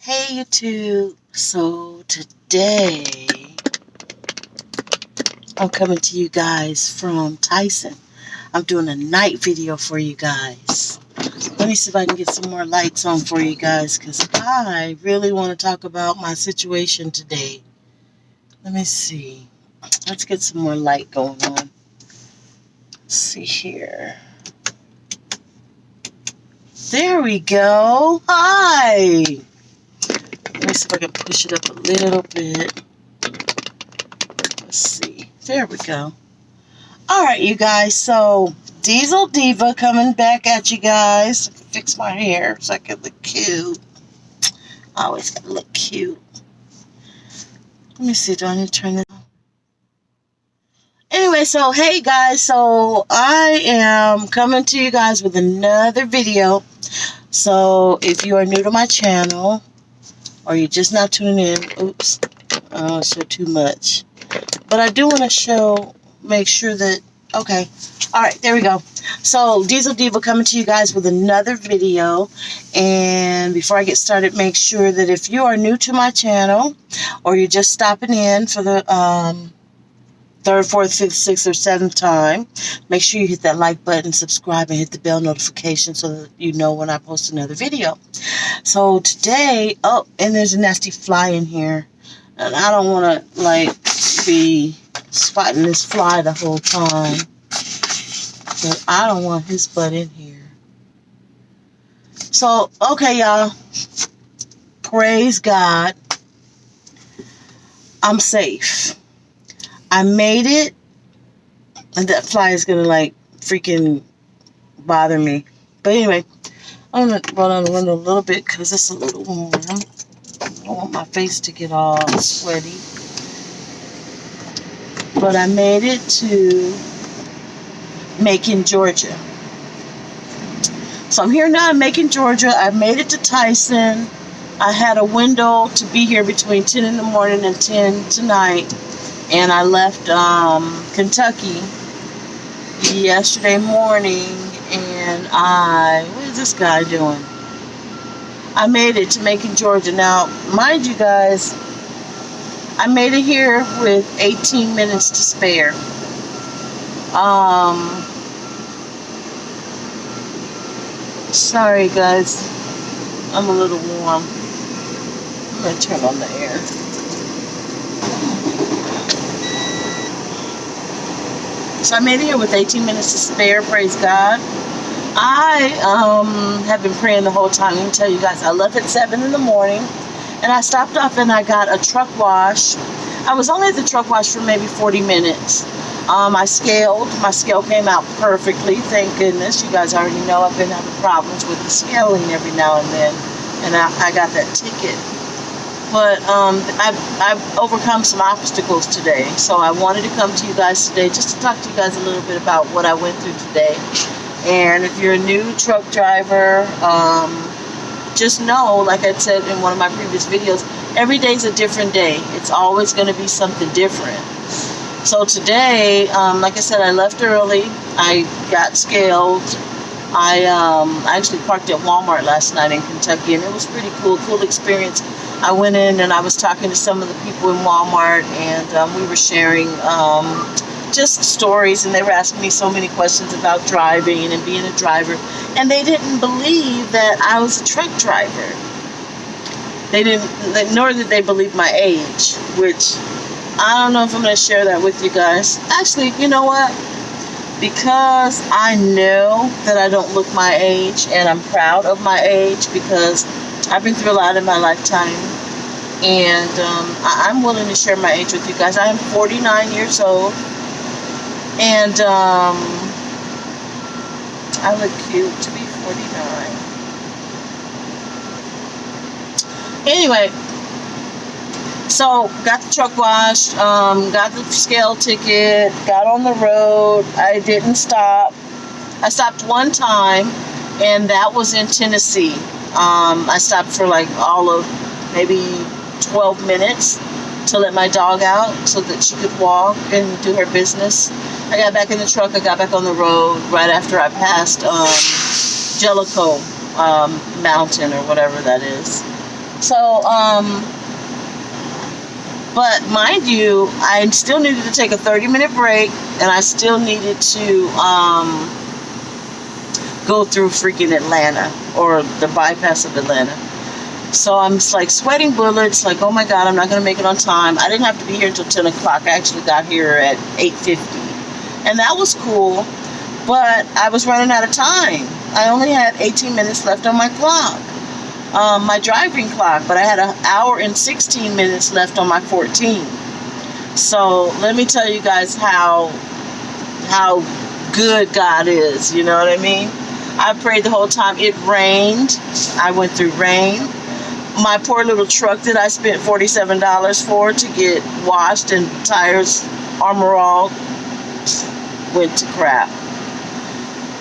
Hey YouTube, so today I'm coming to you guys from Tyson. I'm doing a night video for you guys. Let me see if I can get some more lights on for you guys because I really want to talk about my situation today. Let me see. Let's get some more light going on. Let's see here. There we go. Hi. Let me see if I can push it up a little bit. Let's see. There we go. Alright, you guys. So, Diesel Diva coming back at you guys. Fix my hair so I can look cute. I always gotta look cute. Let me see. Do I need to turn this on? Anyway, so, hey guys. So, I am coming to you guys with another video. So, if you are new to my channel, or you're just not tuning in, oops, I don't want to show too much. But I do want to make sure that, okay. Alright, there we go. So, Diesel Diva coming to you guys with another video. And before I get started, make sure that if you are new to my channel, or you're just stopping in for the third, fourth, fifth, sixth, or seventh time, make sure you hit that like button, subscribe, and hit the bell notification so that you know when I post another video. So today, oh, and there's a nasty fly in here. And I don't want to, like, be spotting this fly the whole time. But I don't want his butt in here. So, okay, y'all. Praise God. I'm safe. I made it. And that fly is going to, like, freaking bother me. But anyway, I'm going to roll down the window a little bit because it's a little warm. I don't want my face to get all sweaty. But I made it to Macon, Georgia. So I'm here now in Macon, Georgia. I made it to Tyson. I had a window to be here between 10 in the morning and 10 tonight. And I left Kentucky yesterday morning. And what is this guy doing? I made it to Macon, Georgia. Now, mind you guys, I made it here with 18 minutes to spare. Sorry guys, I'm a little warm. I'm going to turn on the air. So I made it here with 18 minutes to spare, praise God. I have been praying the whole time. Let me tell you guys, I left at 7 in the morning. And I stopped off and I got a truck wash. I was only at the truck wash for maybe 40 minutes. I scaled. My scale came out perfectly. Thank goodness. You guys already know I've been having problems with the scaling every now and then. And I got that ticket. But I've overcome some obstacles today. So I wanted to come to you guys today just to talk to you guys a little bit about what I went through today. And if you're a new truck driver, just know, like I said in one of my previous videos, every day's a different day. It's always going to be something different. So today, like I said, I left early. I got scaled. I actually parked at Walmart last night in Kentucky, and it was pretty cool experience. I went in and I was talking to some of the people in Walmart, and we were sharing just stories, and they were asking me so many questions about driving and being a driver, and they didn't believe that I was a truck driver. They didn't, nor did they believe my age, which I don't know if I'm going to share that with you guys. Actually, you know what? Because I know that I don't look my age, and I'm proud of my age because I've been through a lot in my lifetime, and I'm willing to share my age with you guys. I am 49 years old. And I look cute to be 49. Anyway, so got the truck washed, got the scale ticket, got on the road. I didn't stop. I stopped one time, and that was in Tennessee. I stopped for like all of maybe 12 minutes to let my dog out so that she could walk and do her business. I got back in the truck. I got back on the road right after I passed Jellicoe Mountain or whatever that is. So, but mind you, I still needed to take a 30-minute break, and I still needed to go through freaking Atlanta, or the bypass of Atlanta. So I'm just like sweating bullets, like, oh my God, I'm not going to make it on time. I didn't have to be here until 10 o'clock. I actually got here at 8:50. And that was cool, but I was running out of time. I only had 18 minutes left on my clock, my driving clock, but I had an hour and 16 minutes left on my 14. So let me tell you guys how good God is, you know what I mean? I prayed the whole time. It rained. I went through rain. My poor little truck that I spent $47 for to get washed and tires, Armor All, went to crap.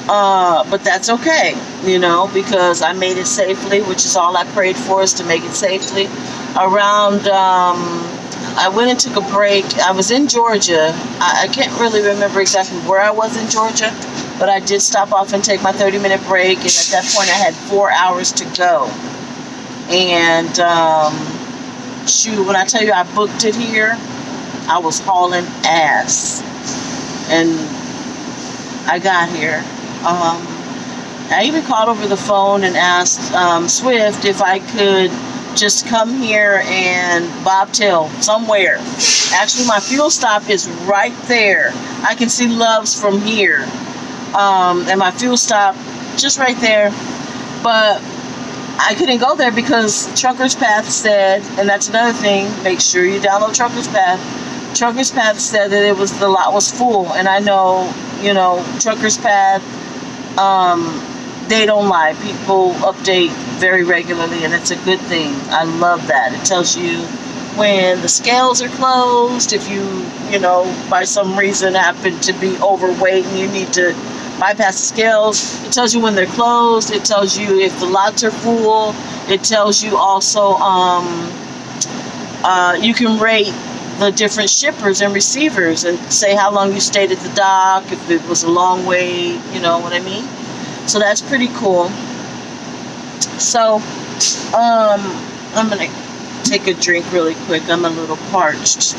But that's okay, you know, because I made it safely, which is all I prayed for, is to make it safely. Around, I went and took a break. I was in Georgia. I can't really remember exactly where I was in Georgia, but I did stop off and take my 30-minute break, and at that point I had 4 hours to go. And shoot, when I tell you I booked it here, I was hauling ass. And I got here. I even called over the phone and asked Swift if I could just come here and bobtail somewhere. Actually, my fuel stop is right there. I can see Love's from here. And my fuel stop just right there. But I couldn't go there because Truckers Path said, and that's another thing, make sure you download Truckers Path. Truckers Path said that the lot was full, and I know, you know, Truckers Path, they don't lie. People update very regularly, and it's a good thing. I love that. It tells you when the scales are closed, if you know, by some reason happen to be overweight and you need to bypass the scales. It tells you when they're closed. It tells you if the lots are full. It tells you also you can rate the different shippers and receivers and say how long you stayed at the dock, if it was a long wait, you know what I mean? So that's pretty cool. So I'm gonna take a drink really quick. I'm a little parched.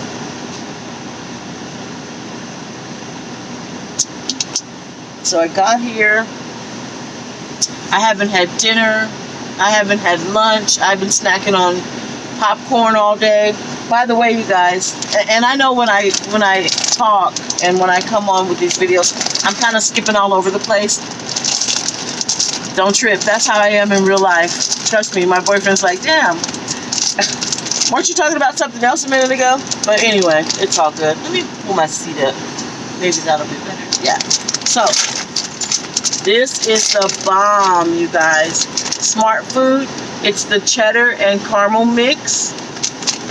So I got here. I haven't had dinner. I haven't had lunch. I've been snacking on popcorn all day. By the way, you guys, and I know when I talk and when I come on with these videos, I'm kind of skipping all over the place. Don't trip. That's how I am in real life. Trust me. My boyfriend's like, damn, weren't you talking about something else a minute ago? But anyway, it's all good. Let me pull my seat up. Maybe that'll be better. Yeah. So, this is the bomb, you guys. Smart Food. It's the cheddar and caramel mix.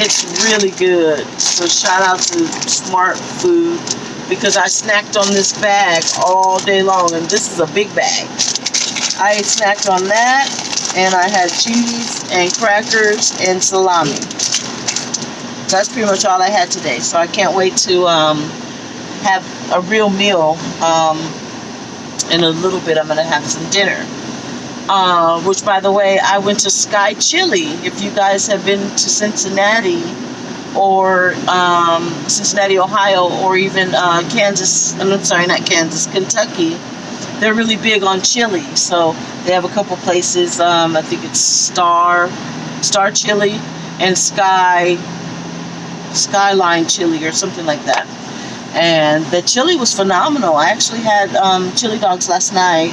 It's really good. So shout out to Smart Food, because I snacked on this bag all day long, and this is a big bag. I snacked on that, and I had cheese and crackers and salami. That's pretty much all I had today. So I can't wait to have a real meal. In a little bit, I'm going to have some dinner. Which, by the way, I went to Sky Chili. If you guys have been to Cincinnati, or Cincinnati, Ohio, or even Kansas, I'm sorry, not Kansas, Kentucky, they're really big on chili. So they have a couple places. I think it's Star Chili and Skyline Chili or something like that. And the chili was phenomenal. I actually had chili dogs last night.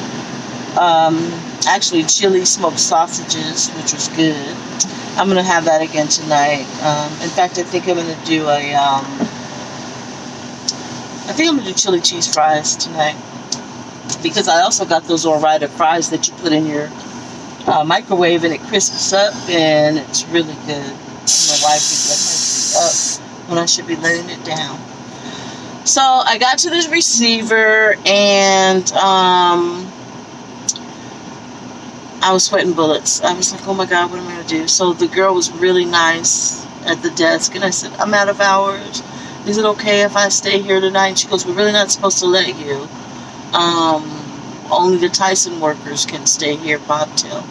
Actually, chili smoked sausages, which was good. I'm gonna have that again tonight. In fact, I think I'm gonna do chili cheese fries tonight, because I also got those Ore-Ida fries that you put in your microwave and it crisps up, and it's really good. I don't know why people let my up when I should be letting it down. So I got to this receiver, and I was sweating bullets. I was like, oh my God, what am I going to do? So the girl was really nice at the desk, and I said, I'm out of hours. Is it okay if I stay here tonight? And she goes, we're really not supposed to let you. Only the Tyson workers can stay here, bobtail.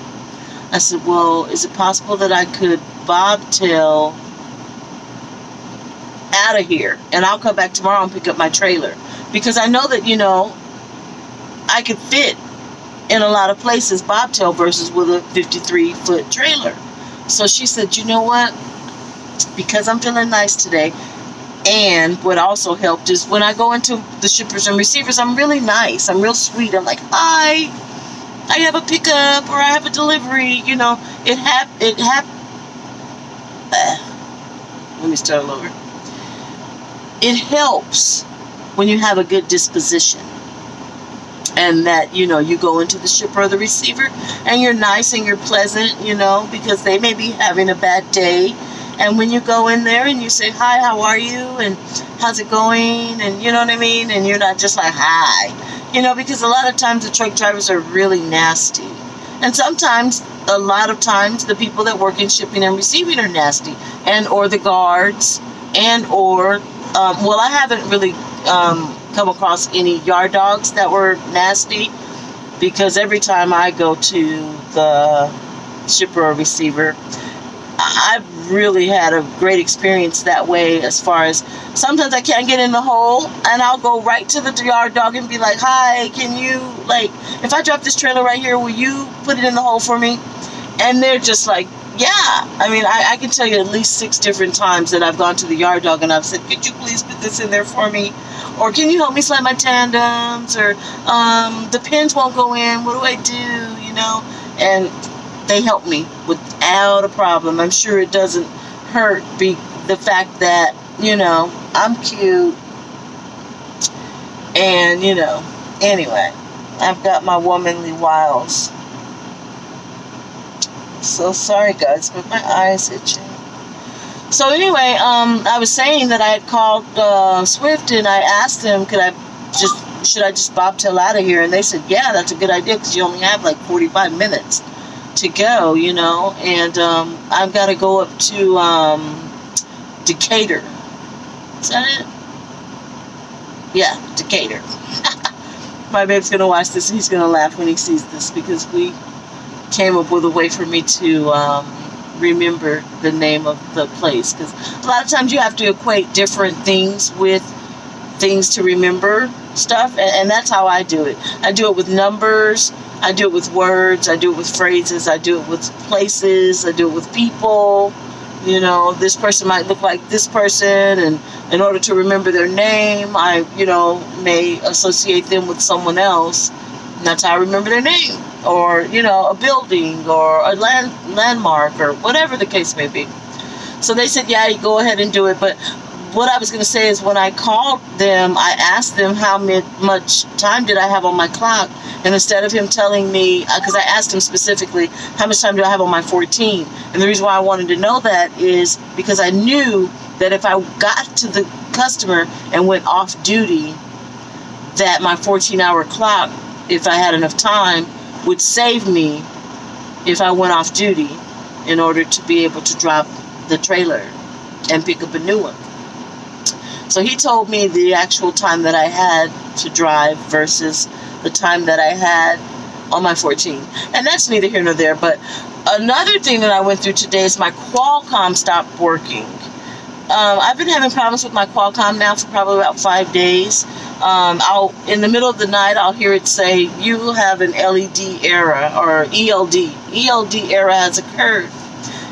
I said, well, is it possible that I could bobtail out of here and I'll come back tomorrow and pick up my trailer? Because I know that, I could fit in a lot of places bobtail versus with a 53-foot trailer. So she said, you know what? Because I'm feeling nice today. And what also helped is when I go into the shippers and receivers, I'm really nice. I'm real sweet. I'm like, hi, I have a pickup or I have a delivery. Let me start all over. It helps when you have a good disposition. And that, you go into the shipper or the receiver and you're nice and you're pleasant, because they may be having a bad day. And when you go in there and you say, hi, how are you? And how's it going? And you know what I mean? And you're not just like, hi. Because a lot of times the truck drivers are really nasty. And a lot of times, the people that work in shipping and receiving are nasty. And or the guards. I haven't really come across any yard dogs that were nasty. Because every time I go to the shipper or receiver, I've really had a great experience that way, as far as sometimes I can't get in the hole and I'll go right to the yard dog and be like, hi, can you, if I drop this trailer right here, will you put it in the hole for me? And they're just like, yeah. I mean, I can tell you at least 6 different times that I've gone to the yard dog and I've said, could you please put this in there for me? Or can you help me slide my tandems? Or the pins won't go in. What do I do? And they help me without a problem. I'm sure it doesn't hurt the fact that, I'm cute. And, anyway, I've got my womanly wiles. So sorry, guys, but my eye's itching. So anyway, I was saying that I had called Swift and I asked them, should I just bobtail out of here? And they said, yeah, that's a good idea because you only have 45 minutes to go, and I've got to go up to Decatur. Is that it? Yeah, Decatur. My babe's going to watch this and he's going to laugh when he sees this because we came up with a way for me to remember the name of the place. Because a lot of times you have to equate different things with things to remember stuff, and that's how I do it. I do it with numbers, I do it with words, I do it with phrases, I do it with places, I do it with people. This person might look like this person, and in order to remember their name, I, may associate them with someone else. And that's how I remember their name, or, a building, or a landmark, or whatever the case may be. So they said, yeah, you go ahead and do it. But what I was going to say is when I called them, I asked them how much time did I have on my clock. And instead of him telling me, because I asked him specifically, how much time do I have on my 14? And the reason why I wanted to know that is because I knew that if I got to the customer and went off duty, that my 14-hour clock, if I had enough time, would save me if I went off duty in order to be able to drop the trailer and pick up a new one. So he told me the actual time that I had to drive versus the time that I had on my 14. And that's neither here nor there. But another thing that I went through today is my Qualcomm stopped working. I've been having problems with my Qualcomm now for probably about 5 days. In the middle of the night, I'll hear it say, you have an LED error, or ELD. ELD error has occurred.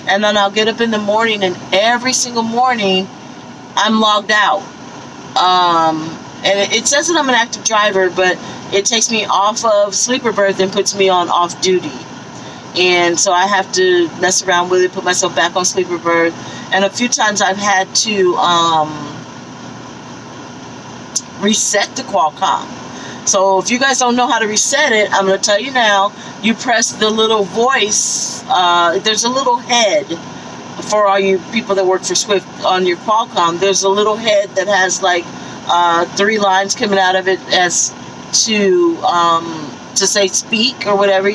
And then I'll get up in the morning, and every single morning, I'm logged out. And it says that I'm an active driver, but it takes me off of sleeper berth and puts me on off duty. And so I have to mess around with it, put myself back on sleeper berth. And a few times I've had to reset the Qualcomm. So if you guys don't know how to reset it, I'm going to tell you now. You press the little voice. There's a little head for all you people that work for Swift on your Qualcomm. There's a little head that has 3 lines coming out of it as to say speak or whatever,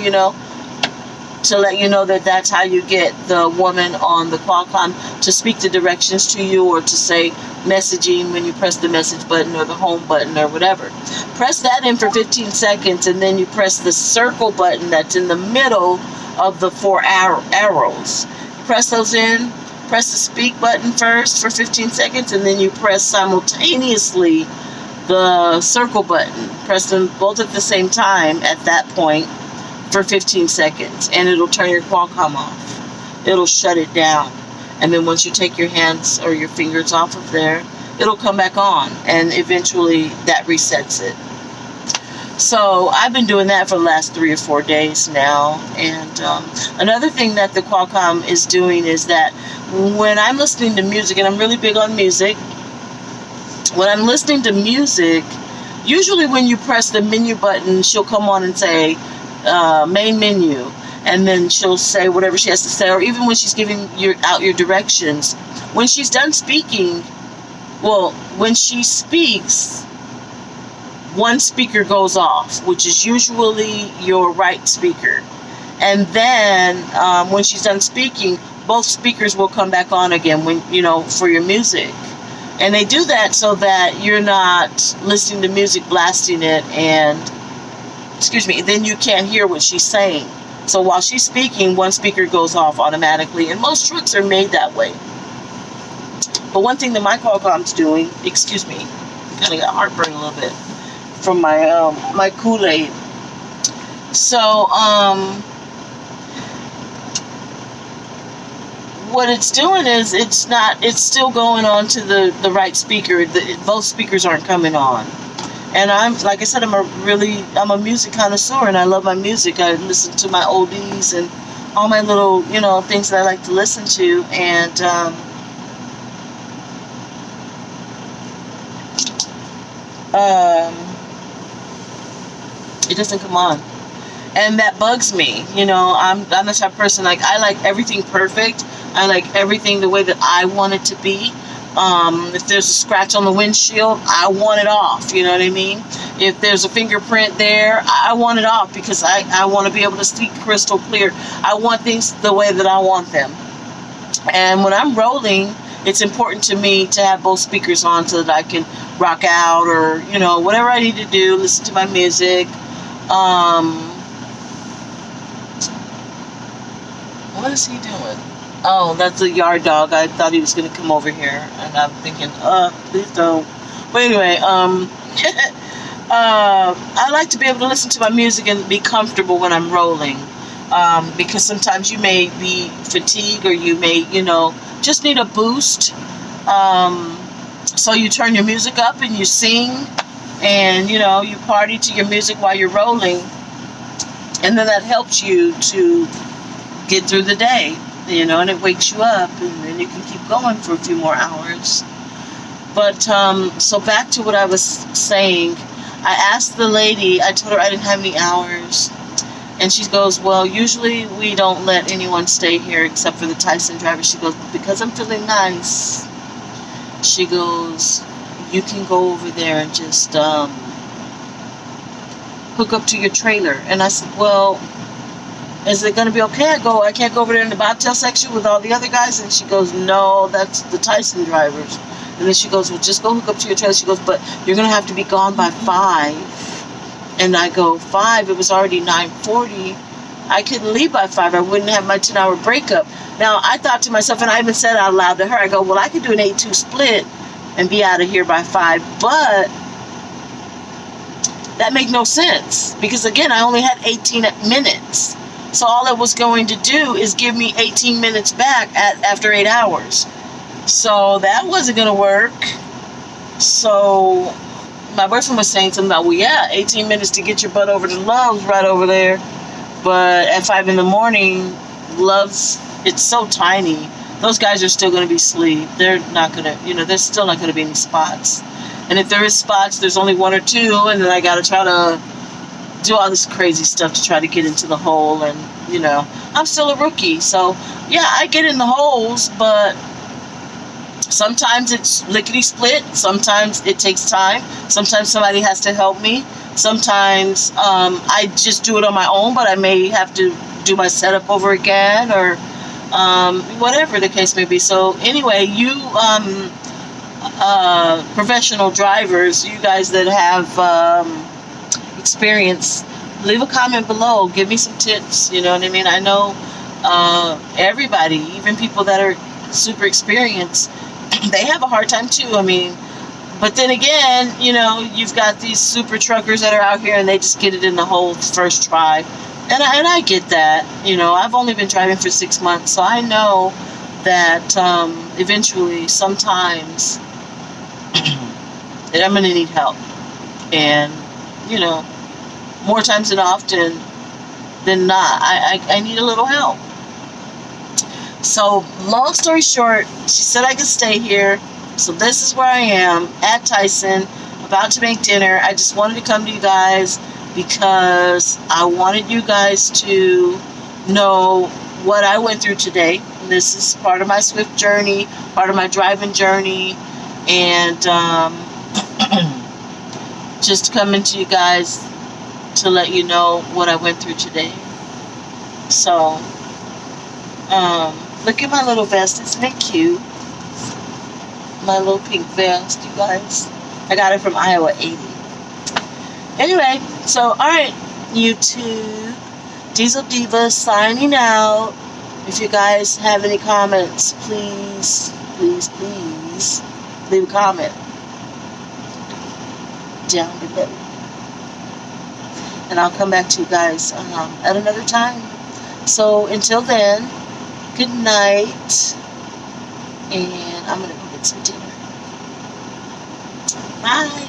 to let you know that that's how you get the woman on the Qualcomm to speak the directions to you, or to say messaging when you press the message button or the home button or whatever. Press that in for 15 seconds, and then you press the circle button that's in the middle of the four arrows. Press those in, press the speak button first for 15 seconds, and then you press simultaneously the circle button. Press them both at the same time at that point for 15 seconds, and it'll turn your Qualcomm off. It'll shut it down. And then once you take your hands or your fingers off of there, it'll come back on, and eventually that resets it. So I've been doing that for the last 3 or 4 days now. And another thing that the Qualcomm is doing is that when I'm listening to music, and I'm really big on music, when I'm listening to music, usually when you press the menu button, she'll come on and say main menu, and then she'll say whatever she has to say, or even when she's giving out your directions. When she's done speaking, when she speaks, one speaker goes off, which is usually your right speaker. And then when she's done speaking, both speakers will come back on again for your music. And they do that so that you're not listening to music, blasting it, and then you can't hear what she's saying. So while she's speaking, one speaker goes off automatically, and most trucks are made that way. But one thing that my Qualcomm's doing, kind of got heartburn a little bit from my my Kool-Aid. So what it's doing is it's still going on to the right speaker. Both speakers aren't coming on. And like I said, I'm a music connoisseur, and I love my music. I listen to my oldies and all my little, things that I like to listen to. And it doesn't come on, and that bugs me. I'm the type of person, I like everything perfect. I like everything the way that I want it to be. If there's a scratch on the windshield, I want it off. You know what I mean? If there's a fingerprint there, I want it off, because I want to be able to see crystal clear. I want things the way that I want them. And when I'm rolling, it's important to me to have both speakers on so that I can rock out, or whatever I need to do, listen to my music. What is he doing? Oh, that's a yard dog. I thought he was going to come over here, and I'm thinking, please don't. But anyway, I like to be able to listen to my music and be comfortable when I'm rolling, because sometimes you may be fatigued, or you may, just need a boost. So you turn your music up and you sing, and you party to your music while you're rolling, and then that helps you to get through the day. And it wakes you up, and then you can keep going for a few more hours. But, so back to what I was saying. I asked the lady, I told her I didn't have any hours, and she goes, well, usually we don't let anyone stay here except for the Tyson driver. She goes, because I'm feeling nice. She goes, you can go over there and just, hook up to your trailer. And I said, well, is it going to be okay? I can't go over there in the bobtail section with all the other guys. And she goes, no, that's the Tyson drivers. And then she goes, well, just go hook up to your trailer. She goes, but you're going to have to be gone by 5. And I go, 5? It was already 9:40. I couldn't leave by 5. I wouldn't have my 10-hour breakup. Now, I thought to myself, and I even said out loud to her, I go, well, I could do an 8-2 split and be out of here by 5. But that made no sense, because, again, I only had 18 minutes. So all it was going to do is give me 18 minutes back after 8 hours. So that wasn't going to work. So my boyfriend was saying something about, well, yeah, 18 minutes to get your butt over to Love's right over there. But at 5 in the morning, Love's, it's so tiny. Those guys are still going to be asleep. They're not going to, there's still not going to be any spots. And if there is spots, there's only 1 or 2, and then I got to try to do all this crazy stuff to try to get into the hole. And I'm still a rookie, so yeah, I get in the holes, but sometimes it's lickety split, sometimes it takes time, sometimes somebody has to help me, sometimes I just do it on my own, but I may have to do my setup over again, or whatever the case may be. So anyway, you professional drivers, you guys that have experience leave a comment below. Give me some tips. You know what I mean? I know everybody, even people that are super experienced, they have a hard time too. I mean, but then again, you know, you've got these super truckers that are out here and they just get it in the whole first try. And I get that. You know, I've only been driving for 6 months, so I know that eventually, sometimes, that I'm going to need help. And, you know, more times than often than not, I need a little help. So, long story short, she said I could stay here. So this is where I am, at Tyson, about to make dinner. I just wanted to come to you guys because I wanted you guys to know what I went through today. This is part of my Swift journey, part of my driving journey, and just coming to you guys to let you know what I went through today. So, look at my little vest. Isn't it cute? My little pink vest, you guys. I got it from Iowa 80. Anyway, so, alright, YouTube. Diesel Diva signing out. If you guys have any comments, please, please, please leave a comment down below. And I'll come back to you guys at another time. So, until then, good night. And I'm going to go get some dinner. Bye.